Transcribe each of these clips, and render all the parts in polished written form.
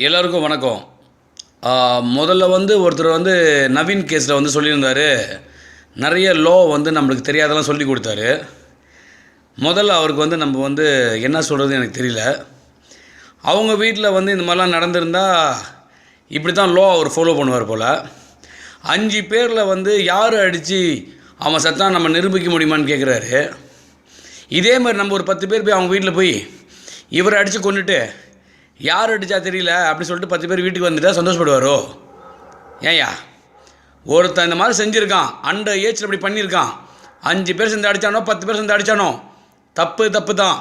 எல்லோருக்கும் வணக்கம். முதல்ல ஒருத்தர் நவீன் கேஸில் சொல்லியிருந்தார். நிறைய லோ நம்மளுக்கு தெரியாதெல்லாம் சொல்லி கொடுத்தாரு. முதல்ல அவருக்கு நம்ம என்ன சொல்கிறது எனக்கு தெரியல. அவங்க வீட்டில் இந்த மாதிரிலாம் நடந்திருந்தால் இப்படி தான் லோ அவர் ஃபாலோ பண்ணுவார் போல். 5 பேரில் யார் அடித்து அவன் சத்தான் நம்ம நிரூபிக்க முடியுமான்னு கேட்குறாரு. இதே மாதிரி நம்ம ஒரு 10 பேர் போய் அவங்க வீட்டில் போய் இவரை அடித்து கொண்டுட்டு யார் அடித்தா தெரியல அப்படி சொல்லிட்டு 10 பேர் வீட்டுக்கு வந்துட்டா சந்தோஷப்படுவாரோ? ஏன்யா, ஒருத்தன் இந்த மாதிரி செஞ்சுருக்கான், அண்டர் ஏஜில் இப்படி பண்ணியிருக்கான், 5 பேர் சேர்ந்து அடித்தானோ 10 பேர் சேர்ந்து அடித்தானோ தப்பு தான்.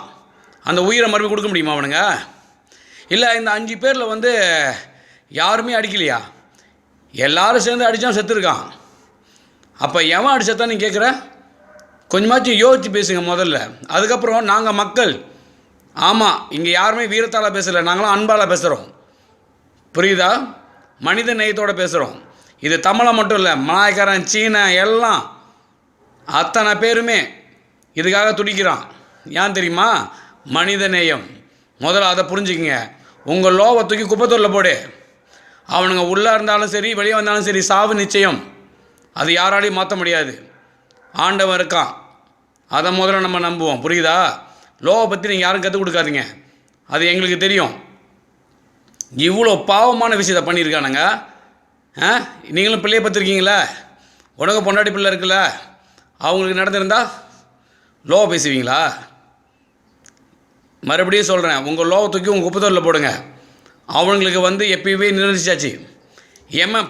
அந்த உயிரை மறுபடியும் கொடுக்க முடியுமா அவனுங்க? இல்லை இந்த 5 பேரில் யாருமே அடிக்கலையா, எல்லோரும் சேர்ந்து அடித்தான் செத்துருக்கான். அப்போ எவன் அடிச்சதான் நீ கேட்குற? கொஞ்சமாச்சும் யோசித்து பேசுங்க முதல்ல. அதுக்கப்புறம் நாங்கள் மக்கள், ஆமாம், இங்கே யாருமே வீரத்தால் பேசலை, நாங்களாம் அன்பால் பேசுகிறோம். புரியுதா? மனித நேயத்தோடு பேசுகிறோம். இது தமிழை மட்டும் இல்லை, மலாய்க்காரன், சீன எல்லாம் அத்தனை பேருமே இதுக்காக துடிக்கிறான். ஏன் தெரியுமா? மனித நேயம். முதல்ல அதை புரிஞ்சுக்கிங்க. உங்கள் லோவை தூக்கி குப்பத்தூரில் போடு. அவனுங்க உள்ளே இருந்தாலும் சரி வெளியே வந்தாலும் சரி சாவு நிச்சயம். அது யாராலையும் மாற்ற முடியாது. ஆண்டவன் இருக்கான், அதை முதல்ல நம்ம நம்புவோம். புரியுதா? லோவை பற்றி நீங்கள் யாரும் கற்றுக் கொடுக்காதீங்க, அது எங்களுக்கு தெரியும். இவ்வளோ பாவமான விஷயத்தை பண்ணியிருக்கானுங்க. நீங்களும் பிள்ளையை பார்த்துருக்கீங்களே, உனக்கு பொண்டாட்டி பிள்ளை இருக்குல்ல, அவங்களுக்கு நடந்திருந்தா லோவை பேசுவீங்களா? மறுபடியும் சொல்கிறேன், உங்கள் லோவை தூக்கி உங்கள் குப்பத்தூரில் போடுங்க. அவங்களுக்கு எப்பயுமே நிர்ணயிச்சாச்சு.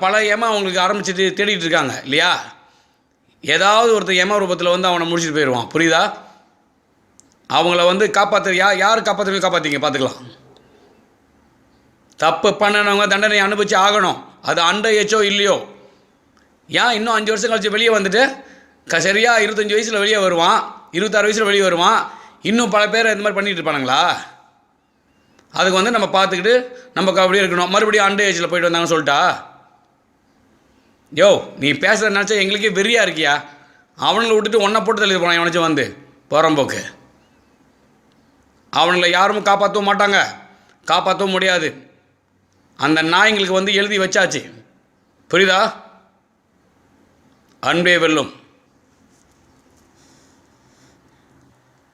பல அவங்களுக்கு ஆரம்பிச்சுட்டு தேடிட்டு இருக்காங்க இல்லையா? ஏதாவது ஒருத்தர் ரூபத்தில் அவனை முடிச்சுட்டு போயிடுவான். புரியுதா? அவங்கள காப்பாற்ற யார் காப்பாற்றிங்க பார்த்துக்கலாம். தப்பு பண்ணினவங்க தண்டனை அனுபவிச்சு ஆகணும். அது அண்டர் ஏஜோ இல்லையோ. ஏன் இன்னும் 5 வருஷம் கழிச்சு வெளியே வந்துட்டு சரியாக 25 வயசில் வெளியே வருவான், 26 வயசில் வெளியே வருவான். இன்னும் பல பேர் இந்த மாதிரி பண்ணிகிட்டு இருப்பானுங்களா? அதுக்கு நம்ம பார்த்துக்கிட்டு நமக்கு அப்படியே இருக்கணும். மறுபடியும் அண்டர் ஏஜில் போயிட்டு வந்தாங்கன்னு சொல்லிட்டா? யோ, நீ பேசுகிற நினச்சா எங்களுக்கே வெறியாக இருக்கியா? அவனுங்களை விட்டுட்டு ஒன்றை போட்டு தள்ளி போனான் எவனாச்சும் புறம்போக்கு. அவனுங்களை யாரும் காப்பாற்றவும் மாட்டாங்க, காப்பாற்றவும் முடியாது. அந்த நாய்ங்களுக்கு எழுதி வச்சாச்சு. புரியுதா? அன்பே வெல்லும்.